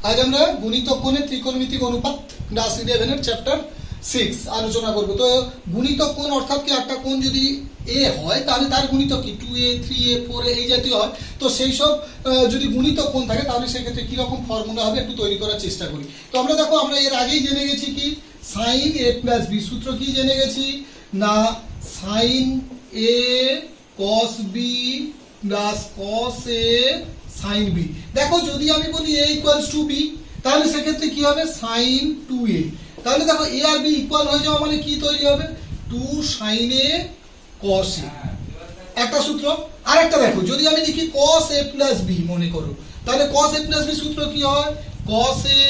আজ আমরা গুণিতক কোণের ত্রিকোণমিতিক অনুপাত ক্লাস 11 এর চ্যাপ্টার 6 আলোচনা করব। তো গুণিতক কোণ অর্থাৎ কি একটা কোণ যদি a হয় তাহলে তার গুণিতক কি 2a 3a 4a এই জাতীয় হয়। তো সেই সব যদি গুণিতক কোণ থাকে তাহলে সেই ক্ষেত্রে কি রকম ফর্মুলা হবে একটু তৈরি করার চেষ্টা করি। তো আমরা দেখো আমরা এর আগেই জেনে গেছি কি sin a + b সূত্র কি জেনে গেছি না sin a cos b plus cos a sin b। দেখো যদি আমি বলি a = b তাহলে সেক্ষেত্রে কি হবে sin 2a। তাহলে দেখো a আর b ইকুয়াল হয়ে যাওয়া মানে কি তৈরি হবে 2 sin a cos a একটা সূত্র। আর একটা দেখো যদি আমি লিখি cos a + b মনে করো তাহলে cos a + b সূত্র কি হয় cos a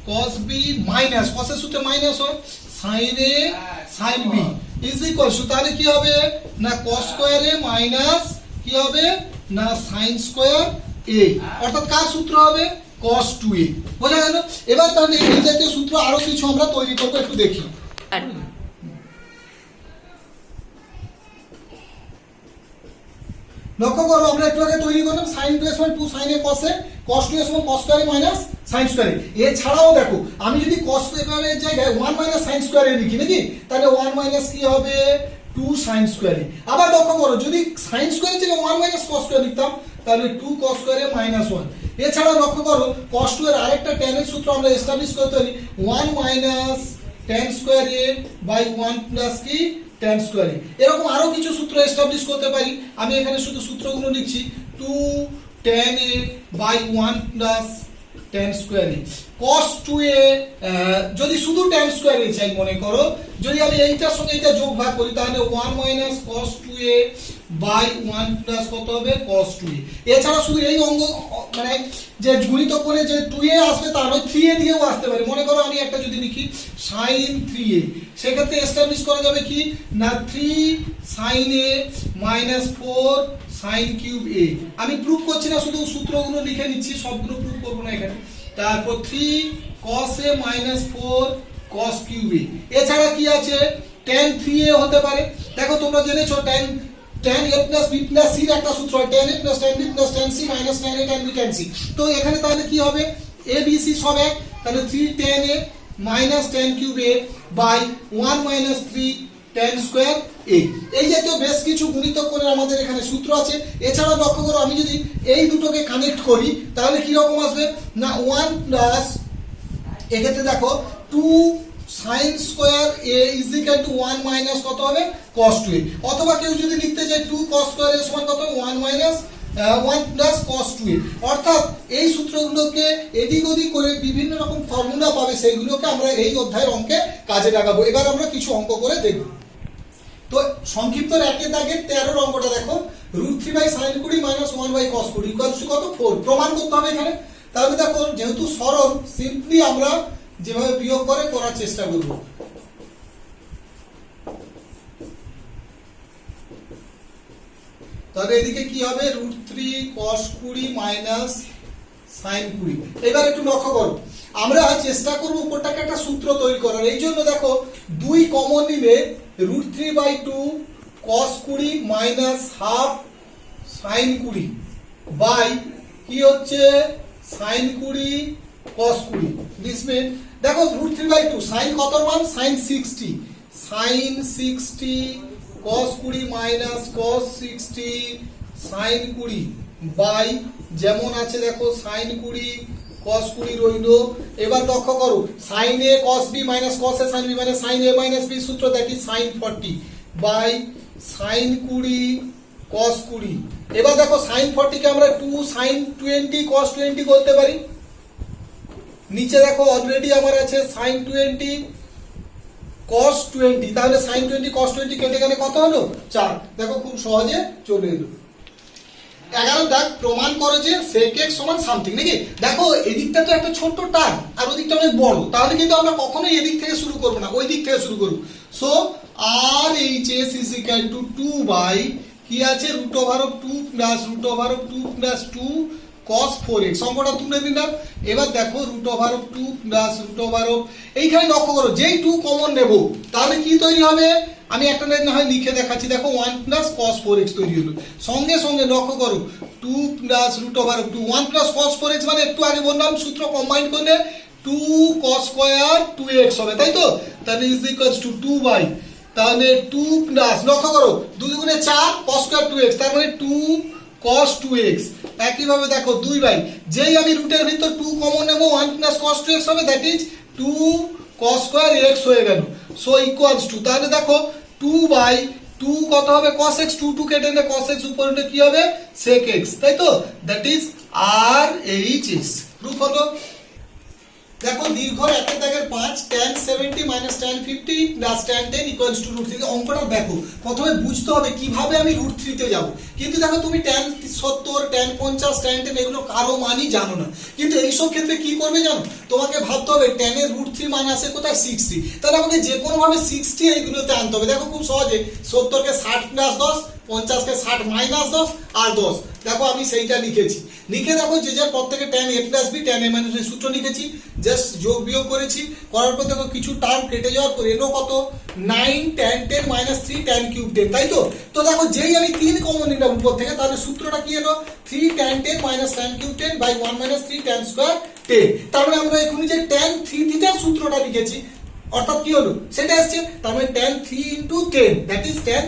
cos b minus cos এর সূত্রে মাইনাস হয় sin a sin b = তাহলে কি হবে না cos স্কয়ার a মাইনাস কি হবে না sin স্কয়ার a অর্থাৎ কার সূত্র হবে cos 2a। বোঝা গেল? এবার তাহলে এই জাতীয় সূত্র আরো কিছু আমরা তৈরি করব একটু দেখি। লক্ষ্য করো আমরা একটু আগে তৈরি করলাম sin 2a = 2 sin a cos a cos 2a = cos square minus sin square a। এছাড়াও দেখো আমি যদি cos স্কয়ার এর জায়গায় 1 - sin স্কয়ার a লিখি নাকি তাহলে 1 - কি হবে 2 sin স্কয়ার a। আবার লক্ষ্য করো যদি sin স্কয়ার এর জায়গায় 1 - cos স্কয়ার লিখতাম তাহলে 2 cos স্কয়ার a - 1। এছাড়া লক্ষ্য করো cos 2 এর আরেকটা tan এর সূত্র আমরা এস্টাবলিশ করতে পারি 1 - tan স্কয়ার a / 1 + কি tan স্কয়ার a। এরকম আরো কিছু সূত্র এস্টাবলিশ করতে পারি। আমি এখানে শুধু সূত্রগুলো লিখছি 2 tan a / 1 + tan square a cos 2a যদি শুধু tan স্কয়ার a চাই মনে করো যদি আমি এইটার সঙ্গে এটা যোগ ভাগ করি তাহলে 1 - cos 2a / 1 + কত হবে cos 2a। এছাড়া শুধু এই অঙ্গ মানে যে গুণিতক করে যে 2a আসবে তার মানে 3a দিয়েও আসতে পারে। মনে করো আমি একটা যদি লিখি sin 3a সেক্ষেত্রে এস্টাবলিশ করা যাবে কি না 3 sin a - 4 sin cube a। আমি প্রুফ করছি না শুধু সূত্রগুলো লিখে নিচ্ছি সবগুলো প্রুফ করব না এখানে। তারপর 3 cos a - 4 cos cube a। এছাড়া কি আছে tan 3a হতে পারে। দেখো তোমরা জেনেছো tan a + b + c এর একটা সূত্র হয় tan a + tan b + tan c - tan a tan b tan c। তো এখানে তাহলে কি হবে a b c সব এক তাহলে 3 tan a - tan cube a / 1 - 3 tan square a। এই জাতীয় বেশ কিছু গুণিতক কোণের আমাদের এখানে সূত্র আছে। এছাড়া লক্ষ্য করো আমি যদি এই দুটোকে কানেক্ট করি তাহলে কি রকম আসবে না 1 প্লাস এক্ষেত্রে দেখো 2 sin স্কয়ার a = 1 - কত হবে cos 2a। অথবা কেউ যদি লিখতে চায় 2 cos স্কয়ার a = কত 1 + cos 2a। অর্থাৎ এই সূত্রগুলোকে এদিক ওদিক করে বিভিন্ন রকম ফর্মুলা পাবে সেইগুলোকে আমরা এই অধ্যায়ের অঙ্কে কাজে লাগাবো। এবার আমরা কিছু অঙ্ক করে দেখব। তো সংক্ষিপ্ত একের দাগের 13 অঙ্কটা দেখো √3 / sin 20 - 1 / cos 20 = কত 4 প্রমাণ করতে হবে এখানে। তাহলে দেখো যেহেতু সরল সিম্পলি আমরা যেভাবে বিয়োগ করে করার চেষ্টা করব। তাহলে এদিকে কি হবে √3 cos 20 - sin 20। এবার একটু লক্ষ্য করো আমরা চেষ্টা করব উপরটাকে একটা সূত্র তৈরি করার। এই জন্য দেখো 2 কমন নিলে √3/2 cos 20 - ½ sin 20 বাই কি হচ্ছে sin 20 cos 20 দিস মিন দেখো √3/2 sin কত মান sin 60 sin 60 cos 20 - cos 60 sin 20 by যেমন আছে দেখো sin 20 cos 20 রইল। এবার লক্ষ্য করো sin a cos b - cos a sin b মানে sin a - b সূত্র দেখি sin 40 বাই sin 20 cos 20। এবার দেখো sin 40 কে আমরা 2 sin 20 cos 20 করতে পারি। নিচে দেখো অলরেডি আমার আছে sin 20 cos 20 তাহলে sin 20 cos 20 কেটে গেলে কত হলো 4। দেখো খুব সহজে চলে এলো। 11 দাগ প্রমাণ করে যে sec x = সামথিং নাকি। দেখো এদিকটা তো একটা ছোট টার্ম আর ওদিকটা অনেক বড় তাহলে কিন্তু আমরা কখনোই এদিক থেকে শুরু করব না ওই দিক থেকে শুরু করব। সো RHS = 2 বাই কি আছে √2 + √2 + 2 cos 4x অঙ্কটা তুলে দিলাম। এবার দেখো √2 + √2 এইখানে লক্ষ্য করো যেই 2 কমন নেব তাহলে কি তৈরি হবে আমি একটা লাইন না হয় লিখে দেখাচ্ছি, দেখো 1 প্লাস কস 4x তৈরি হলো, সঙ্গে সঙ্গে লক্ষ্য করো 2 plus root over 2, 1 plus cos 4x মানে একটু আগে বললাম সূত্র কম্বাইন করলে 2 cos স্কয়ার 2x হবে, তাই তো? তাহলে ইজ ইকুয়ালস টু 2 বাই, তাহলে 2 প্লাস লক্ষ্য করো 2 দুগুণে 4 cos স্কয়ার 2x, তার মানে 2 cos 2x। একইভাবে দেখো 2 বাই, যেই আমি রুটের ভিতর 2 কমন নেব 1 প্লাস cos 2x হবে, that is 2 cos square x হয়ে গেল, সো ইকুয়ালস টু, তাহলে দেখো 2 বাই 2 কত হবে cos x, 2 2 কেটে নিলে cos x উপরে কি হবে sec x, তাই তো? That is RHS। প্রুফ হলো, দেখো দীর্ঘ একের দাগের 5 tan 70 minus tan 50 plus tan 10 equals to √3। অঙ্কটা দেখো প্রথমে বুঝতে হবে কিভাবে আমি √3 তে যাব, কিন্তু দেখো তুমি tan 70 tan 50 tan 10 এগুলো কারো মানই জানো না, কিন্তু এই সব ক্ষেত্রে কি করবে জানো, তোমাকে ভাবতে হবে tan এর √3 মান আসে কোথায় 60, তাহলে আমাকে যে কোনো ভাবে 60 এইগুলোতে আনতে হবে। দেখো খুব সহজে 70 কে 60 প্লাস 10, 50 কে 60 মাইনাস 10 আর 10, দেখো আমি সেইটা লিখেছি, লিখে দেখো যে যার পর থেকে tan a plus b tan a minus b সূত্র লিখেছি, জাস্ট যোগ বিয়োগ করেছি, করার পর দেখো কিছু টার্ম কেটে যাওয়ার পর এলো কত 9 tan 10 মাইনাস 3 tan কিউব 10, তাই তো? তো দেখো যেই আমি 3 কমন নিলাম উপর থেকে, তাহলে সূত্রটা কি এলো 3 tan 10 minus tan cube 10 by 1 minus 3 tan square 10। তার মানে আমরা এখনই যে tan 3 থিটার সূত্রটা লিখেছি, অর্থাৎ কি হলো সেটা আসছে, তার মানে tan 3 into 10 that is tan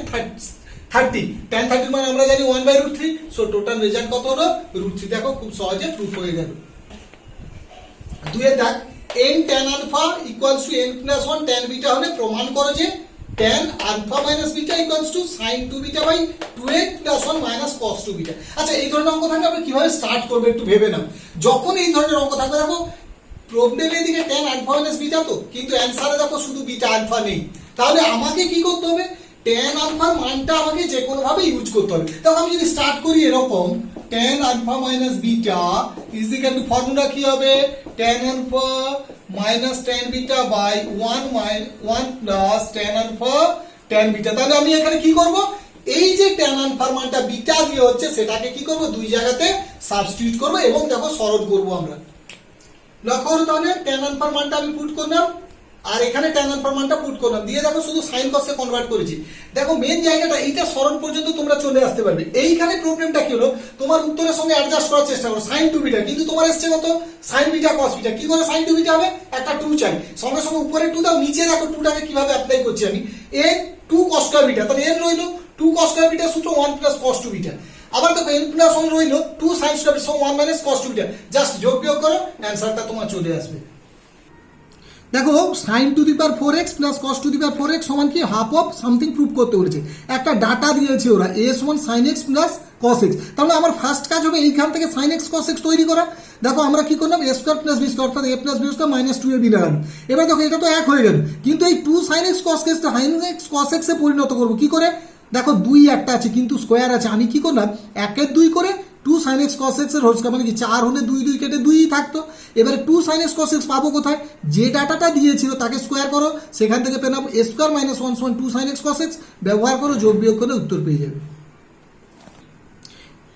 30, tan 30 মানে আমরা জানি 1 বাই √3, সো টোটাল রেজাল্ট কত হলো √3। দেখো খুব সহজে প্রুফ হয়ে গেল। দুইয়ের দাগ n tan alpha equals to n plus 1 tan beta হলে প্রমাণ করো যে tan alpha minus beta equals to sin 2 beta by 2n plus 1 minus cos 2 beta. আচ্ছা এই ধরনের অঙ্ক থাকলে আপনি কিভাবে স্টার্ট করবে একটু ভেবে নাও। যখন এই ধরনের অঙ্ক থাকবে, দেখো প্রবলেমের দিকে tan আলফা মাইনাস বিটা, তো কিন্তু অ্যানসারে দেখো শুধু বিটা আলফা নেই, তাহলে আমাকে কি করতে হবে, tan আলফার মানটা আমাকে যে কোনো ভাবে ইউজ করতে হবে। দেখো আমি যদি স্টার্ট করি এরকম tan alpha minus beta is equal to formula কি হবে tan alpha minus tan beta by 1 plus tan alpha tan beta. তাহলে আমি এখানে কি করব, এই যে tan আলফার মানটা বিটা দিয়ে হচ্ছে সেটাকে কি করব দুই জায়গাতে সাবস্টিটিউট করব এবং দেখো সরল করব আমরা। লক্ষ্য করো তাহলে tan আলফার মানটা আমি পুট করলাম আর এখানে tan আলফার মানটা পুট করলাম, দিয়ে দেখো শুধু sin cos এ কনভার্ট করেছি। দেখো মেন জায়গাটা এইটা সরল পর্যন্ত তোমরা চলে আসতে পারবে। এইখানে প্রবলেমটা কি হলো, তোমার উত্তরের সঙ্গে অ্যাডজাস্ট করার চেষ্টা করো sin 2 বিটা, কিন্তু তোমার এসছে কত sin বিটা cos বিটা। কি করে sin 2 বিটা হবে, একটা 2 চাই, সঙ্গে সঙ্গে উপরে 2 দাও, নিচে দেখো 2টাকে কিভাবে অ্যাপ্লাই করছি আমি, n 2 cos স্কয়ার বিটা, তাহলে n রইলো 2 cos স্কয়ার বিটা সূত্র 1 প্লাস cos 2 বিটা। আবার দেখো n প্লাস 1 রইলো 2 sin square beta 1 minus cos 2 beta, just যোগ বিয়োগ করো, অ্যানসারটা তোমার চলে আসবে। দেখো sin to the power 4x plus cos to the power 4x সমান কি হাফ অফ সামথিং প্রুফ করতে বলেছে। একটা ডাটা দিয়েছে ওরা a সমান sin x plus cos x, তাহলে আমার ফার্স্ট কাজ হবে এইখান থেকে sin x cos x তৈরি করা। দেখো আমরা কি করলাম a square plus b square অর্থাৎ a plus b square minus 2ab লাগালাম। এবার দেখো এটা তো এক হয়ে গেল, কিন্তু এই 2 sin x cos x টা sin x cos x এ পরিণত করব কি করে, দেখো 2 একটা আছে কিন্তু স্কয়ার আছে, আমি কি করলাম 1 এর 2 করে 2 sin x cos x এর হোল স্কয়ার মানে কি 4 হলে 2 2 কেটে 2ই থাকতো। এবারে 2 sin x cos x পাবো কোথায়, যে ডাটাটা দিয়েছিল তাকে স্কয়ার করো, সেখান থেকে পেলাম a স্কয়ার মাইনাস 1 সমান 2 sin x cos x, ব্যবহার করো যোগ বিয়োগ করলে উত্তর পেয়ে যাবে।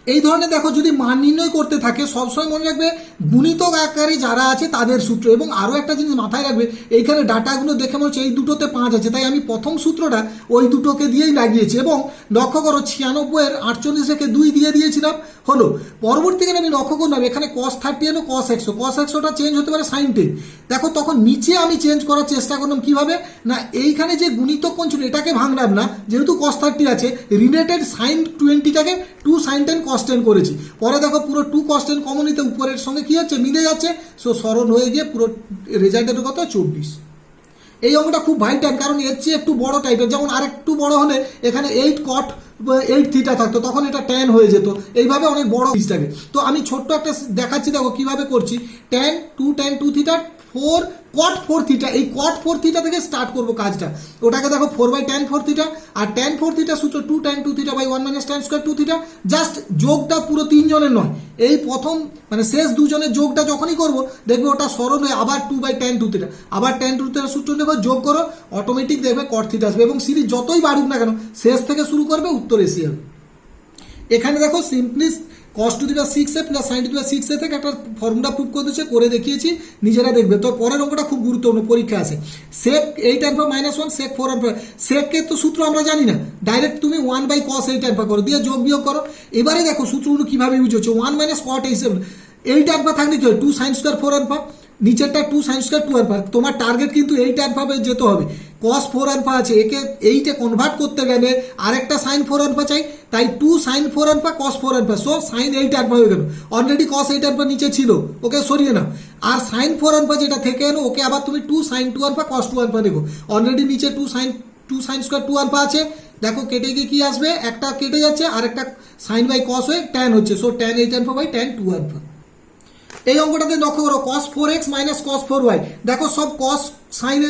এই ধরনের দেখো যদি মান নির্ণয় করতে থাকে সবসময় মনে রাখবে গুণিতক আকারে যারা আছে তাদের সূত্র, এবং আরও একটা জিনিস মাথায় রাখবে এইখানে ডাটাগুলো দেখে মনে হচ্ছে এই দুটোতে 5 আছে, তাই আমি প্রথম সূত্রটা ওই দুটোকে দিয়েই লাগিয়েছি, এবং লক্ষ্য করো 96 এর 48 রেখে 2 দিয়ে দিয়েছিলাম হলো। পরবর্তীকালে আমি লক্ষ্য করলাম এখানে cos 30 এলো cos 100টা চেঞ্জ হতে পারে sin 10। দেখো তখন নিচে আমি চেঞ্জ করার চেষ্টা করলাম কিভাবে না, এইখানে যে গুণিতক কোণ ছিল এটাকে ভাঙলাম না, যেহেতু cos 30 আছে রিলেটেড sin 20টাকে 2 sin 10 cos 10 করেছি। পরে দেখো পুরো 2 cos 10 কমন নিতে উপরের সঙ্গে কি হচ্ছে মিলে যাচ্ছে, সো সরল হয়ে গিয়ে পুরো রেজাল্টের কত 24। এই অঙ্কটা খুব ভাইটাল, কারণ এর চেয়ে একটু বড় টাইপের, যেমন আর একটু বড় হলে এখানে 8 cot 8 থিটা থাকতো, তখন এটা tan হয়ে যেত, এইভাবে অনেক বড় থাকে। তো আমি ছোট্ট একটা দেখাচ্ছি, দেখো কিভাবে করছি, tan 2 থিটা 4 cot 4 থিটা, এই cot 4 থিটা থেকে স্টার্ট করব কাজটা, ওটাকে দেখো 4 বাই tan 4 থিটা, আর tan 4 থিটা সূত্র 2 tan 2 theta by 1 minus tan square 2 theta, just যোগটা পুরো 3 জনের নয়, এই প্রথম মানে শেষ দুজনের যোগটা যখনই করব দেখবে ওটা সরল হয়ে আবার 2 বাই tan 2 থিটা, আবার tan 2 থিটা সূত্র লেখো, যোগ করো, অটোমেটিক দেখবে cot থিটা আসবে, এবং সিরিজ যতই বাড়ুক না কেন শেষ থেকে শুরু করবে উত্তর এসে যাবে। এখানে দেখো simply cos to the power 6a plus sign to the power 6a থেকে একটা ফর্মুলা প্রুভ করে দিয়েছে, করে দেখিয়েছি, নিজেরা দেখবে। তো পরের অঙ্কটা খুব গুরুত্বপূর্ণ, পরীক্ষা আছে। সেক 8 আলফা মাইনাস 1 সেক 4 আলফা, সেকের তো সূত্র আমরা জানি না, ডাইরেক্ট তুমি 1/cos 8 আলফা করো, দিয়ে যোগ বিয়োগ করো। এবারে দেখো সূত্রগুলো কিভাবে ইউজ হচ্ছে। 1 মাইনাস কট 8 আলফা থাকলে কি হয়, 2 সাইন স্কোয়ার 4 আলফা, নিচেরটা 2 সাইন স্কোয়ার 2 আলফা। তোমার টার্গেট কিন্তু 8 আলফাবে যেতে হবে। cos 4 আলফা আছে, একে 8-এ কনভার্ট করতে গেলে আরেকটা সাইন 4 আলফা চাই, তাই 2 sine 4 alpha cos 4 alpha, so sine 8 alpha হয়ে গেল। অলরেডি cos 8 আলফা নিচে ছিল, ওকে সরিয়ে নাও। আর সাইন 4 আলফা যেটা থেকে এনো, ওকে আবার তুমি 2 সাইন 2 আলফা cos 2 আলফা দেখো। অলরেডি নিচে 2 সাইন স্কোয়ার 2 আলফা আছে, দেখো কেটে গিয়ে কি আসবে, একটা কেটে যাচ্ছে আর একটা সাইন বাই cos হয়ে tan হচ্ছে, so tan 8 alpha by tan 2 alpha. এই অঙ্কটাতে লক্ষ্য করো, cos 4x minus cos 4y, দেখো সব cos সাইন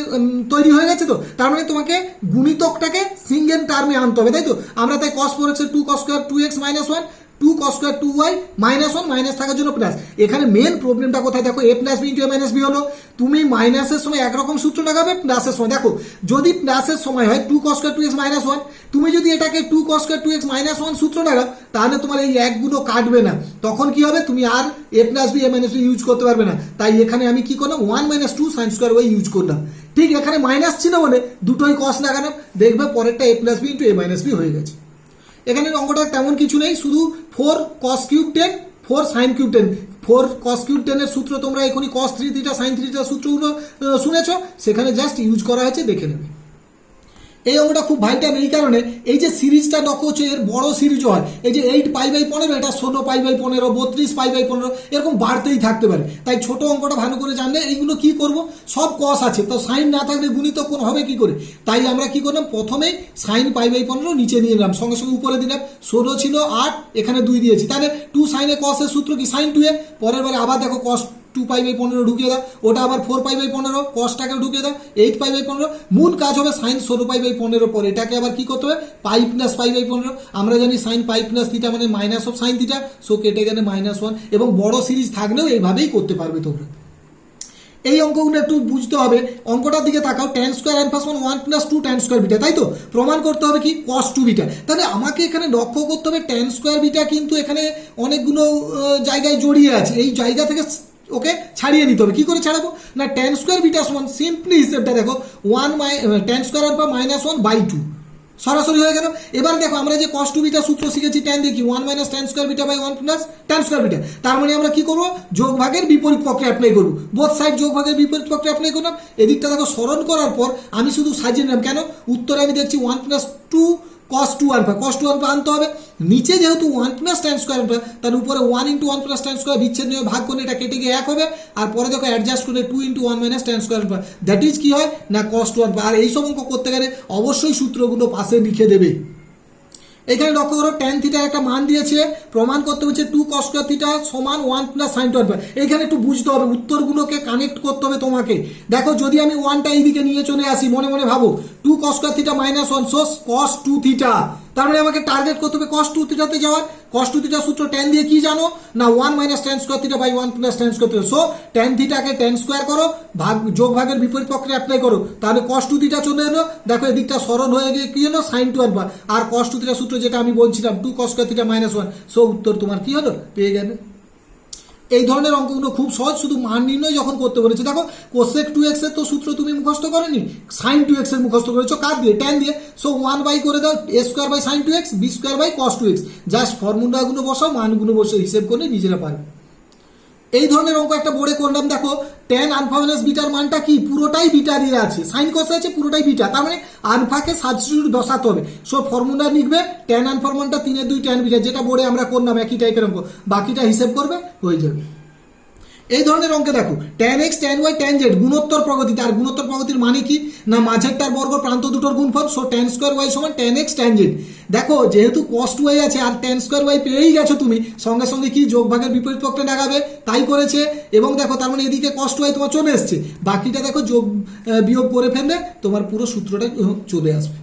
তৈরি হয়ে গেছে। তো তার মানে তোমাকে গুণিতকটাকে সিঙ্গেল টার্মে আনতে হবে, তাই তো। আমরা তাই cos 4x এর 2 cos square 2x minus 1, 2 cos square 2y minus 1, minus থাকার জন্য প্লাস। এখানে মেন প্রবলেমটা কোথায় দেখো, a plus B into a minus B হলো। তুমি মাইনাসের সময় একরকম সূত্র লাগাবে, প্লাসের সময় দেখো যদি প্লাসের সময় হয় 2 cos স্কয়ার 2x মাইনাস 1, তুমি যদি এটাকে 2 cos স্কয়ার 2x মাইনাস 1 সূত্র লাগাও, তাহলে তোমার এই একগুলো কাটবে না। তখন কি হবে, তুমি আর a plus B a minus B use করতে পারবে না। তাই এখানে আমি কি করলাম, 1 minus 2 sine square y use করলাম। ঠিক এখানে মাইনাস ছিল বলে দুটোই cos লাগালাম, দেখবে পরেরটা a plus B into a minus B হয়ে গেছে। এখানে অঙ্কটা তেমন কিছু নেই, শুধু 4 cos cube 10 4 sine cube 10। 4 cos cube 10 এর সূত্র তোমরা এখনই cos 3 থিটা সাইন 3 থিটা সূত্রগুলো শুনেছো, সেখানে জাস্ট ইউজ করা হয়েছে, দেখে নেবে। এই অঙ্কটা খুব ভাইটাল এই কারণে, এই যে সিরিজটা লক্ষ্য হচ্ছে, এর বড় সিরিজও হয়। এই যে 8π/15, এটা 16π/15, 32π/15, এরকম বাড়তেই থাকতে পারে। তাই ছোট অঙ্কটা ভালো করে জানলে এইগুলো কি করব, সব cos আছে, তো সাইন না থাকলে গুণিতক কোণ হবে কি করে। তাই আমরা কি করলাম, প্রথমেই সাইন π/15 নিচে নিয়ে নিলাম, সঙ্গে সঙ্গে উপরে দিলাম। 16 ছিল 8, এখানে 2 দিয়েছি, তাহলে 2 সাইনে cos এর সূত্র কি সাইন 2a। পরের বারে আবার দেখো cos 2π/15 ঢুকিয়ে দাও, ওটা আবার 4π/15, cosটাকে ঢুকিয়ে দাও 8π/15। মূল কাজ হবে সাইন 16π/15 পর এটাকে আবার কি করতে হবে, পাই প্লাস π/15। আমরা জানি সাইন পাই প্লাস থিটা মানে minus of sine theta, so কেটে গেলে -1। এবং বড় সিরিজ থাকলেও এইভাবেই করতে পারবে তোমরা। এই অঙ্কগুলো একটু বুঝতে হবে। অঙ্কটার দিকে তাকাও, tan স্কয়ার আলফা সমান 1 প্লাস 2 tan স্কয়ার বিটা, তাই তো। প্রমাণ করতে হবে কি, cos 2 বিটা। তাহলে আমাকে এখানে লক্ষ্য করতে হবে tan স্কয়ার বিটা কিন্তু এখানে অনেকগুলো জায়গায় জড়িয়ে আছে, এই জায়গা থেকে ওকে ছাড়িয়ে নিতে হবে। কি করে ছাড়াবো না, tan স্কয়ার বিটা সমান সিম্পলি হিসেবটা দেখো 1 tan স্কয়ার আলফা মাইনাস 1/2, সরাসরি হয়ে গেল। এবার দেখো আমরা যে cos 2 বিটা সূত্র শিখেছি, tan দেখি 1 minus tan square beta by 1 plus tan square beta. তার মানে আমরা কি করব, যোগ ভাগের বিপরীত প্রক্রিয়া অ্যাপ্লাই করব। বোথ সাইড যোগ ভাগের বিপরীত প্রক্রিয়া অ্যাপ্লাই করলাম। এদিকটা দেখো সরল করার পর আমি শুধু সাজিয়ে নিলাম, কেন, উত্তরে আমি দেখছি 1 plus 2 cos 2 alpha, cos 2 alpha আনতে হবে। নিচে যেহেতু 1 প্লাস tan স্কয়ার আলফা, তার উপরে 1 ইন্টু 1 প্লাস tan স্কয়ার, বিচ্ছেদ নিয়ে ভাগ করলে এটা কেটে গিয়ে 1 হবে। আর পরে দেখো অ্যাডজাস্ট করে 2 into 1 minus tan square alpha, that is কি হয় না cos 2 আলফা। আর এই সব অঙ্ক করতে গেলে অবশ্যই সূত্রগুলো পাশে লিখে দেবে। এখানে লক্ষ্য করো, tan থিটার একটা মান দিয়েছে, প্রমাণ করতে হচ্ছে 2 cos স্কয়ার থিটা সমান 1 প্লাস sin 2 আলফা। এইখানে একটু বুঝতে হবে, উত্তরগুলোকে কানেক্ট করতে হবে তোমাকে। দেখো যদি আমি 1টা এইদিকে নিয়ে চলে আসি, মনে মনে ভাবো 2 cos square theta minus 1 so cos 2 theta, তার মানে আমাকে টার্গেট করতে হবে cos 2 থিটাতে যাওয়ার। cos 2 থিটা সূত্র tan দিয়ে কি জানো না, 1 minus tan square theta by 1 plus tan square theta. So tan থিটাকে tan স্কয়ার করো, ভাগ যোগ ভাগের বিপরীত প্রক্রিয়া অ্যাপ্লাই করো, তাহলে cos 2 থিটা চলে এলো। দেখো এদিকটা সরল হয়ে গিয়ে কি হলো, sin 2 আলফা। আর cos 2 থিটা সূত্র যেটা আমি বলছিলাম 2 cos square theta minus 1, so উত্তর তোমার কি হলো, পেয়ে গেলে। এই ধরনের অঙ্কগুলো খুব সহজ, শুধু মান নির্ণয় যখন করতে বলেছে। দেখো কোসেক 2x এর তো সূত্র তুমি মুখস্থ করনি, সাইন 2x এর মুখস্থ করেছো, কার দিয়ে, tan দিয়ে। সো 1 বাই করে দাও a square by sine 2x, b square by cos 2x। Just ফর্মুলাগুলো বসাও, মানগুলো বসে হিসেব করে নিজেরা পারবে। এই ধরনের অঙ্ক একটা বোর্ডে করলাম, দেখো tan আলফা মাইনাস বিটার মানটা কি, পুরোটাই বিটা দিয়ে আছে, সাইন কস আছে পুরোটাই বিটা, তার মানে আলফাকে সাবস্টিটিউট বসাতে হবে। সো ফর্মুলা লিখবে tan আলফার মানটা 3/2 tan বিটা, যেটা বোর্ডে আমরা করলাম একই টাইপের অঙ্ক, বাকিটা হিসেব করবে, হয়ে যাবে। এই ধরনের অঙ্কে দেখো tan x tan y tan z গুণোত্তর প্রগতি, তার গুণোত্তর প্রগতির মানে কি না মাঝেরটার বর্গ প্রান্ত দুটোর গুণফল। সো tan স্কয়ার y সমান tan x tan z। দেখো যেহেতু cos 2y আছে আর tan স্কয়ার y পেয়েই গেছো তুমি, সঙ্গে সঙ্গে কি যোগ ভাগের বিপরীত প্রক্রিয়া লাগাবে, তাই করেছে। এবং দেখো তার মানে এদিকে cos 2y তোমার চলে এসছে, বাকিটা দেখো যোগ বিয়োগ করে ফেললে তোমার পুরো সূত্রটা চলে আসবে।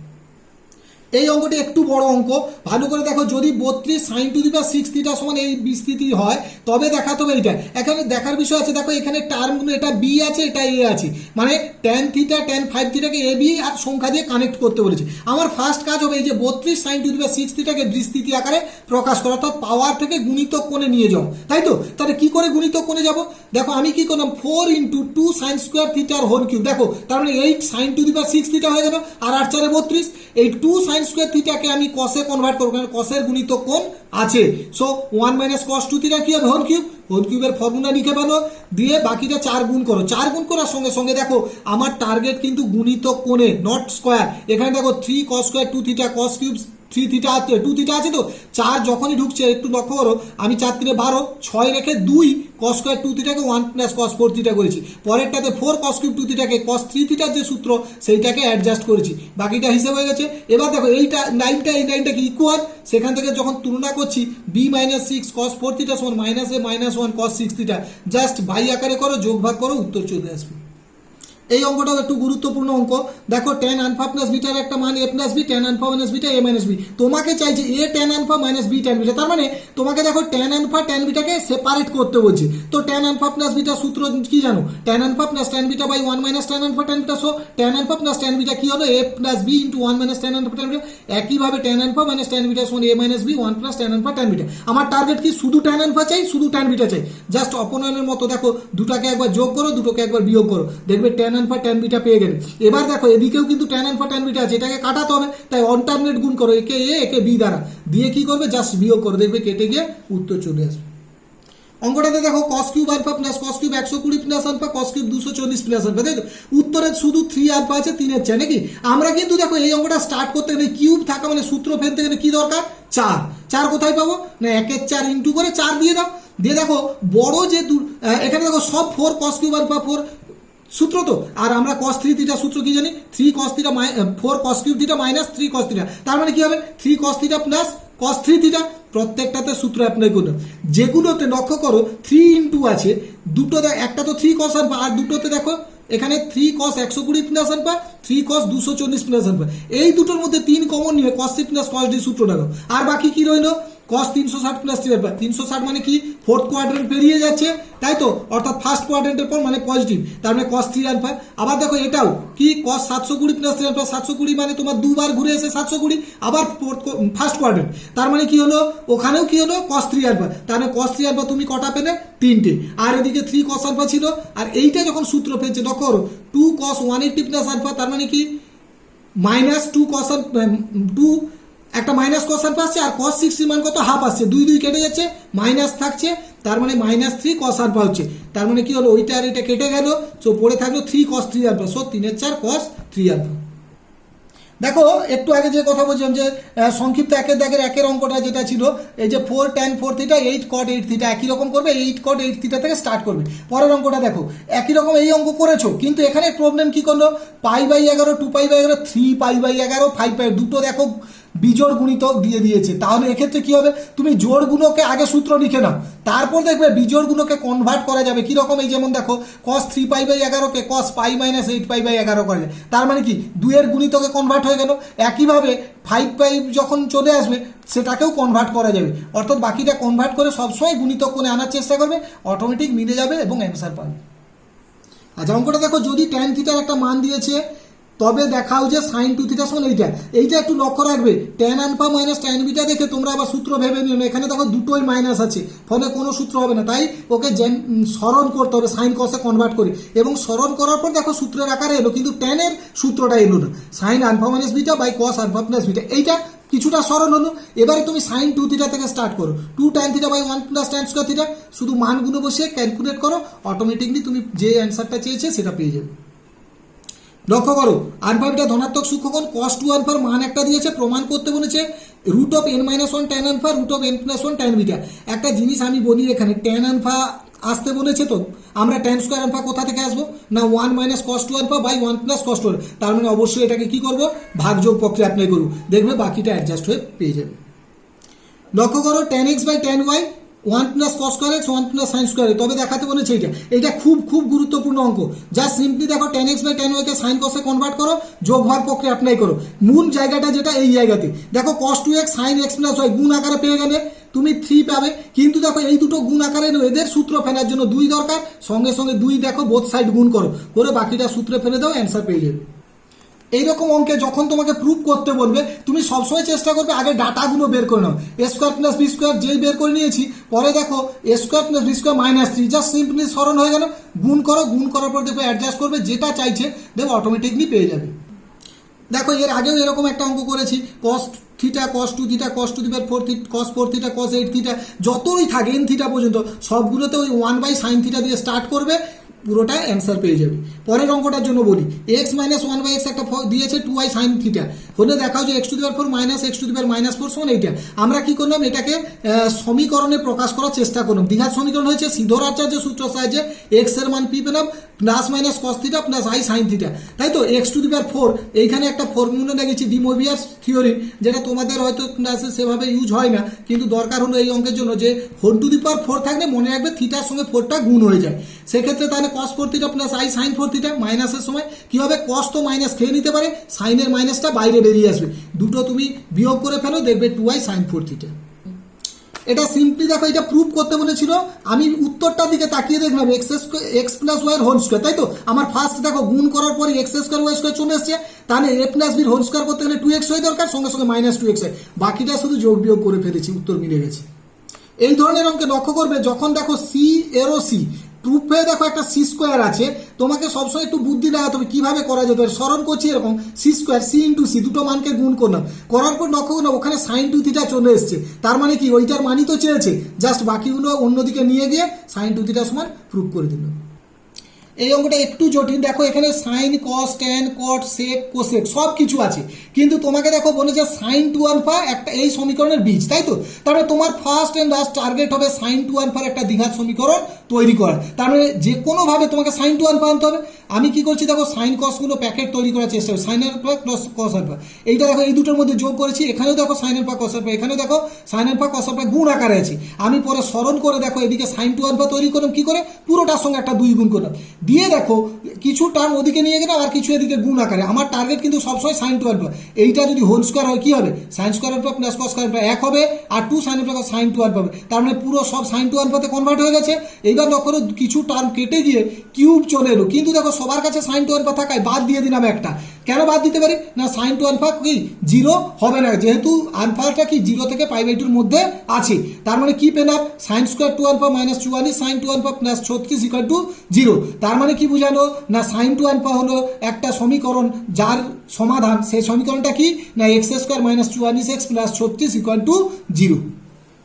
এই অঙ্কটি একটু বড় অঙ্ক, ভালো করে দেখো। যদি 32 sin to the power 6 theta সমান এই বিস্তৃতি হয় তবে দেখাতে হবে এইটা। এখানে দেখার বিষয় আছে, দেখো এখানে টার্মগুলো, এটা বি আছে, এটা এ আছে, মানে tan theta tan 5 থিটাকে A B আর সংখ্যা দিয়ে কানেক্ট করতে বলেছে। আমার ফার্স্ট কাজ হবে এই যে 32 sin টু দি পাওয়ার 6 থিটাকে বিস্তৃতি আকারে প্রকাশ করা, অর্থাৎ পাওয়ার থেকে গুণিতক কোণে নিয়ে যাও, তাই তো। তাহলে কি করে গুণিতক কোণে যাব, দেখো আমি কি করলাম 4 × 2 sin স্কোয়ার থিটার হোল কিউব, দেখো তার মানে 8 sin to the power 6 theta হয়ে গেল, আর 8 4 32। এই 2 sin স্কোয়ার থিটাকে আমি কসে কনভার্ট করব, কারণ কসের গুণিতক কোণ আছে। সো 1 - cos 2 থিটা কি হবে, হোল কিউব। হোল কিউবের ফর্মুলা লিখে ফেলো, দিয়ে বাকিটা 4 গুণ করো। 4 গুণ করার সঙ্গে সঙ্গে দেখো আমার টার্গেট কিন্তু গুণিতক কোণে, নট স্কোয়ার। এখানে দেখো 3 cos square 2 theta, cos cube 3 theta আছে, 2 থিটা আছে, তো 4 যখনই ঢুকছে একটু লক্ষ্য করো, আমি 4 3 12, 6 রেখে 2 cos স্কোয়ার 2 থিটাকে 1 + cos 4 থিটা করেছি। পরেরটাতে 4 cos কিউব 2 থিটাকে cos 3 থিটার যে সূত্র সেইটাকে অ্যাডজাস্ট করেছি, বাকিটা হিসেব হয়ে গেছে। এবার দেখো এইটা লাইনটা, এই লাইনটা কি ইকুয়াল, সেখান থেকে যখন তুলনা করছি b - 6 cos 4 থিটা সমান -a - 1 cos 6 theta, just by আকারে করো, যোগ ভাগ করো, উত্তর চলে আসবে। এই অঙ্কটাও একটু গুরুত্বপূর্ণ অঙ্ক। দেখো tan আলফা প্লাস বিটার একটা মান a plus B, tan alpha minus beta a minus B. তোমাকে চাইছে a tan alpha minus b tan beta, তার মানে তোমাকে দেখো tan আলফা tan বিটাকে সেপারেট করতে বলছে। তো tan আলফা প্লাস বিটা সূত্র কি জানো, tan alpha plus tan beta by 1 - tan alpha tan beta. So tan alpha plus tan beta কি হলো, a plus b × 1 - tan alpha tan beta. একইভাবে tan alpha minus tan beta সমান a minus b 1 + tan alpha tan beta. আমার target কি, শুধু tan alpha চাই, শুধু tan beta চাই। জাস্ট অপনয়নের মতো দেখো দুটাকে একবার যোগ করো, দুটোকে একবার বিয়োগ করো, দেখবে tan আলফা tan বিটা পেয়ে গেলে। এবার দেখো এদিকেও কিন্তু tan আলফা tan বিটা আছে, এটাকে কাটাতে হবে, তাই অল্টারনেট গুণ করো, একে a একে b দ্বারা, দিয়ে কি করবে, জাস্ট বিয়োগ করো, দেখবে কেটে গিয়ে উত্তর চলে আসবে। অঙ্কটাতে দেখো cos cube alpha plus cos cube 120 plus alpha cos cube 240 plus alpha, তাই তো। উত্তরে শুধু 3 আলফা আছে, 3 এর চাই নাকি। আমরা কিন্তু দেখো এই অঙ্কটা স্টার্ট করতে গেলে কিউব থাকা মানে সূত্র ফেলতে গেলে কি দরকার, 4। 4 কোথায় পাবো না, 1 এর 4 ইন্টু করে 4 দিয়ে দাও, দিয়ে দেখো বড় যে এখানে দেখো সব 4 cos কিউব আলফা 4 সূত্র তো। আর আমরা cos 3 থিটা সূত্র কি জানি, 3 cos theta 4 cos cube theta minus 3 cos theta, তার মানে কি হবে 3 cos theta plus cos 3 theta. প্রত্যেকটাতে সূত্র অ্যাপ্লাই করো, যেগুলোতে লক্ষ্য করো 3 ইন্টু আছে, দুটোতে একটা তো 3 cos আলফা, আর দুটোতে দেখো এখানে 3 cos 120 plus alpha, 3 cos 240 plus alpha. এই দুটোর মধ্যে 3 কমন নিয়ে cos c plus cos d সূত্র দেখো, আর বাকি কি রইলো cos 360 প্লাস 3 আলফা। 360 মানে কি, ফোর্থ কোয়াড্রেন্ট পেরিয়ে যাচ্ছে, তাই তো, অর্থাৎ ফার্স্ট কোয়াড্রেন্টের পর মানে পজিটিভ, তার মানে cos 3 আলফা। আবার দেখো এটাও কি cos 720 প্লাস 3 আলফা, 720 মানে তোমার দুবার ঘুরে এসে 720, আবার ফার্স্ট কোয়াড্রেন্ট, তার মানে কি হলো, ওখানেও কি হলো cos 3 আলফা, তার মানে cos 3 আলফা তুমি কটা পেলে, 3টে। আর এদিকে 3 cos আলফা ছিল, আর এইটা যখন সূত্র ফেলছে লক্ষ্য করো 2 cos 180 প্লাস আলফা, তার মানে কি মাইনাস 2 cos 2, একটা মাইনাস cos আলফা আসছে, আর cos 60 মান কত, হাফ আসছে, 2 2 কেটে যাচ্ছে, মাইনাস থাকছে, তার মানে -3 cos আলফা হচ্ছে। তার মানে কি হলো, ওইটা আর এটা কেটে গেল, সো পড়ে থাকলো 3 cos 3 আলফা। সো 3 এর 4 cos 3 আলফা। দেখো একটু আগে যে কথা বলছিলাম যে সংক্ষিপ্ত একের দাগের একের অঙ্কটা যেটা ছিল, এই যে 4 tan 4 থিটা 8 cot 8 থিটা, একই রকম করবে, 8 cot 8 থিটা থেকে স্টার্ট করবে। পরের অঙ্কটা দেখো একই রকম এই অঙ্ক করেছো, কিন্তু এখানে প্রবলেম কি করলো, π/11 2π/11 3π/11 5π, দুটো দেখো বিজোড় গুণিতক দিয়ে দিয়েছে। তাহলে এক্ষেত্রে কি হবে, তুমি জোড় গুণকে আগে সূত্র লিখে নাও, তারপর দেখবে বিজোড় গুণকে কনভার্ট করা যাবে কি রকম, এই যেমন দেখো cos 3π/11 কে cos π - 8π/11 করা যায়, তার মানে কি 2 এর গুণিতকে কনভার্ট হয়ে গেল। একইভাবে 5π যখন চলে আসবে সেটাকেও কনভার্ট করা যাবে, অর্থাৎ বাকিটা কনভার্ট করে সবসময় গুণিতক কোণে আনার চেষ্টা করবে, অটোমেটিক মিলে যাবে এবং অ্যান্সার পাবে। আচ্ছা অঙ্কটা দেখো, যদি tan থিটার একটা মান দিয়েছে তবে দেখাও যে sin 2 থিটা সমান এইটা একটু লক্ষ্য রাখবে। tan alpha minus tan beta দেখে তোমরা আবার সূত্র ভেবে নিও না, এখানে দেখো দুটোই মাইনাস আছে, ফলে কোনো সূত্র হবে না, তাই ওকে স্মরণ করতে হবে সাইন কসে কনভার্ট করে, এবং স্মরণ করার পর দেখো সূত্রের আকারে এলো, কিন্তু tan এর সূত্রটা এলো না, sin alpha minus beta by cos alpha plus beta, এইটা কিছুটা স্মরণ হলো। এবারে তুমি sin 2 থিটা থেকে স্টার্ট করো, 2 tan theta by 1 + tan square theta, শুধু মানগুলো বসিয়ে ক্যালকুলেট করো, অটোমেটিকলি তুমি যে অ্যান্সারটা চেয়েছে সেটা পেয়ে যাবে। লক্ষ্য করো আলফা বিটা ধনাত্মক সূক্ষ্মকোণ, cos 2 আলফার মান একটা দিয়েছে, প্রমাণ করতে বলেছে √n - 1 tan alpha √n + 1 tan beta. একটা জিনিস আমি বলি এখানে, tan আলফা আসতে বলেছে, তো আমরা tan স্কয়ার আলফা কোথা থেকে আসবো না, 1 - cos 2 alpha by 1 + cos 2 alpha, তার মানে অবশ্যই এটাকে কি করবো, ভাগযোগ প্রক্রিয়া অ্যাপ্লাই করবো, দেখবে বাকিটা অ্যাডজাস্ট হয়ে পেয়ে যাবে। লক্ষ্য করো tan x by tan y 1 plus cos square x 1 plus sine square তবে দেখাতে বলেছে এটা খুব খুব গুরুত্বপূর্ণ অঙ্ক। যা সিম্পলি দেখো tan x by tan y কে সাইন কসে কনভার্ট করো, যোগ ভাগ প্রক্রিয়া অ্যাপ্লাই করো। মূল জায়গাটা যেটা এই জায়গাতে দেখো cos 2x sin x plus y গুণ আকারে পেয়ে গেলে তুমি 3 পাবে, কিন্তু দেখো এই দুটো গুণ আকারে এদের সূত্র ফেলার জন্য 2 দরকার, সঙ্গে সঙ্গে 2 দেখো বোথ সাইড গুণ করো, করে বাকিটা সূত্রে ফেলে দাও, অ্যান্সার পেয়ে যাবে। এইরকম অঙ্কে যখন তোমাকে প্রুফ করতে বলবে তুমি সবসময় চেষ্টা করবে আগে ডাটাগুলো বের করে নাও। A square plus B square যেই বের করে নিয়েছি, পরে দেখো A square plus B square minus 3 just simply সরল হয়ে গেল, গুণ করো, গুণ করার পর দেখো অ্যাডজাস্ট করবে, যেটা চাইছে দেখো অটোমেটিকলি পেয়ে যাবে। দেখো এর আগেও এরকম একটা অঙ্ক করেছি, cos theta cos 2 theta cos to the power 4 theta cos 4 theta cos 8 theta যতই থাকে n থিটা পর্যন্ত সবগুলোতে ওই 1/sin থিটা দিয়ে স্টার্ট করবে, পুরোটা অ্যান্সার পেয়ে যাবে। পরের অঙ্কটার জন্য বলি, x মাইনাস 1/x একটা দিয়েছে 2i sin থিটা, হলে দেখাও যে x to the power 4 minus x to the power minus 4 সমান এইটা। আমরা কি করলাম, এটাকে সমীকরণে প্রকাশ করার চেষ্টা করলাম। দ্বিঘাত সমীকরণ হয়েছে সিদ্ধরাচার্য সূত্র সাহায্যে x এর মান p পেলাম plus minus cos theta plus i sin theta, তাই তো। x টু দি পাওয়ার 4 এইখানে একটা ফর্মুলা দেখেছি ডি মোভিয়াস থিওরি, যেটা তোমাদের হয়তো ক্লাসে সেভাবে ইউজ হয় না, কিন্তু দরকার হলো এই অঙ্কের জন্য যে 4 টু দি পাওয়ার 4 থাকলে মনে রাখবে থিটার সঙ্গে 4টা গুণ হয়ে যায়। সেক্ষেত্রে তাহলে cos 4 theta plus i sin 4 theta মাইনাসের সময় কি হবে, cos তো মাইনাস খেয়ে নিতে পারে, সাইনের মাইনাসটা বাইরে বেরিয়ে আসবে, দুটো তুমি বিয়োগ করে ফেলো, দেখবে 2i sin 4 থিটা। এটা সিম্পলি দেখো, এটা প্রুভ করতে বলেছিল, আমি উত্তরটার দিকে তাকিয়ে দেখলাম x plus y whole square, তাই তো। আমার ফার্স্ট দেখো গুণ করার পরে এক্স স্কোয়ার ওয়াই স্কোয়ার চলে এসছে, তাহলে এ প্লাস বির হোল স্কোয়ার করতে গেলে 2x হয় দরকার, সঙ্গে সঙ্গে মাইনাস 2x হয়, বাকিটা শুধু যোগ বিয়োগ করে ফেলেছি, উত্তর মিলে গেছে। এই ধরনের অঙ্কে লক্ষ্য করবে যখন দেখো সি এরও সি প্রুফে দেখো একটা সি স্কোয়ার আছে, তোমাকে সবসময় একটু বুদ্ধি লাগাতে হবে কিভাবে করা যেতে পারে। স্মরণ করছি এরকম c square c into c দুটো মানকে গুণ করলাম, করার পর লক্ষ্য করলাম ওখানে সাইন 2 থিটা চলে এসছে, তার মানে কি ওইটার মানই তো চেয়েছে, জাস্ট বাকিগুলো অন্যদিকে নিয়ে গিয়ে সাইন 2 থিটা সমান প্রুফ করে দিল। এই অঙ্কটা একটু জটিল, দেখো এখানে sine cos tan cot sec cosec সব কিছু আছে, কিন্তু তোমাকে দেখো বলেছে সাইন 2 আলফা একটা এই সমীকরণের বীজ, তাই তো। তাহলে তোমার ফার্স্ট এন্ড লাস্ট টার্গেট হবে সাইন 2 আলফার একটা দ্বিঘাত সমীকরণ তৈরি করা, তার মানে যে কোনোভাবে তোমাকে সাইন 2 আলফা আনতে হবে। আমি কি করছি দেখো, সাইন কসগুলো প্যাকেট তৈরি করার চেষ্টা করি, sine alpha plus cos alpha, এইটা দেখো এই দুটোর মধ্যে যোগ করেছি, এখানেও দেখো সাইন আলফা কস আলফা, এখানেও দেখো সাইন আলফা কস আলফা গুণ আকারে আছে। আমি পরে স্মরণ করে দেখো এদিকে সাইন 2 আলফা তৈরি করলাম কি করে, পুরোটার সঙ্গে একটা 2 গুণ করলাম, দিয়ে দেখো কিছু টার্ম ওদিকে নিয়ে গেলাম আর কিছু এদিকে গুণ আকারে। আমার টার্গেট কিন্তু সবসময় সাইন 2 আলফা, এইটা যদি হোল স্কোয়ার হয় কি হবে, sine square alpha plus cos square alpha 1 হবে, আর 2 সাইন আলফা সাইন 2 আলফা হবে, তার মানে পুরো সব সাইন 2 আলফাতে কনভার্ট হয়ে গেছে। এইবার লক্ষ্য করো কিছু টার্ম কেটে গিয়ে কিউব চলে এলো, কিন্তু দেখো সবার কাছে সাইন 2 আলফা থাকায় বাদ দিয়ে দিলাম একটা। কেন বাদ দিতে পারি না, সাইন 2 আলফা কি 0 হবে না, যেহেতু আলফাটা কি 0 থেকে π/2 এর মধ্যে আছে, তার মানে কি পেলাম sine square 2 alpha minus 44 sine 2 alpha plus 36 equal to 0। তার মানে কি বুঝালো না, সাইন 2 আলফা হলো একটা সমীকরণ যার সমাধান, সেই সমীকরণটা কি না x square minus 44x plus 36 equal to 0।